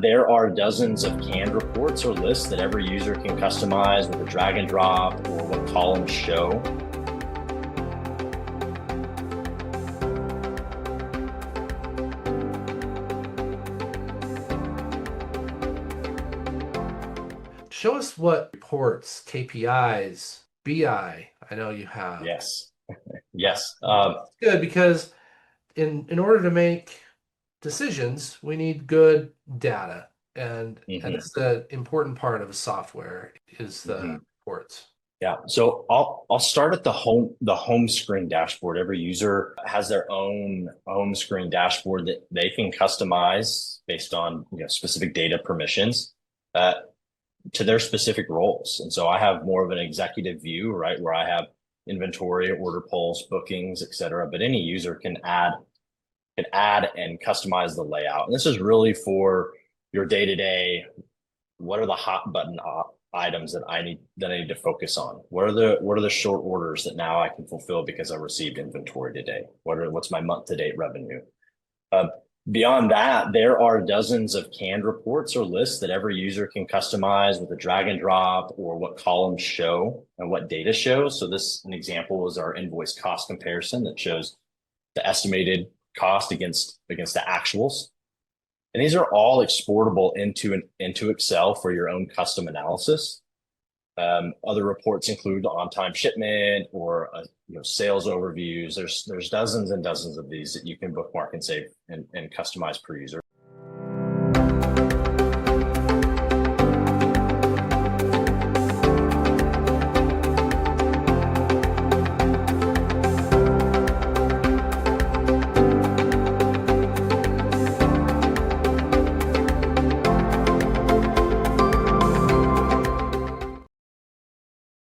there are dozens of canned reports or lists that every user can customize with a drag and drop or what columns show. Show us what reports, KPIs, BI, I know you have. Yes. Yes. It's good because in order to make decisions, we need good data. And mhm, it's the important part of a software is the mhm. reports. Yeah. So I'll start at the home screen dashboard. Every user has their own home screen dashboard that they can customize based on specific data permissions uh, to their specific roles. And so I have more of an executive view, right, where I have inventory, order polls, bookings, et cetera. But any user can add and customize the layout. And this is really for your day to day. What are the hot button items that I need to focus on? What are the short orders that now I can fulfill because I received inventory today? What's my month to date revenue? Uh, Beyond that, there are dozens of canned reports or lists that every user can customize with a drag and drop or what columns show and what data shows. So an example is our invoice cost comparison that shows the estimated cost against the actuals. And these are all exportable into Excel for your own custom analysis. Other reports include on-time shipment or sales overviews. There's dozens and dozens of these that you can bookmark and save and customize per user.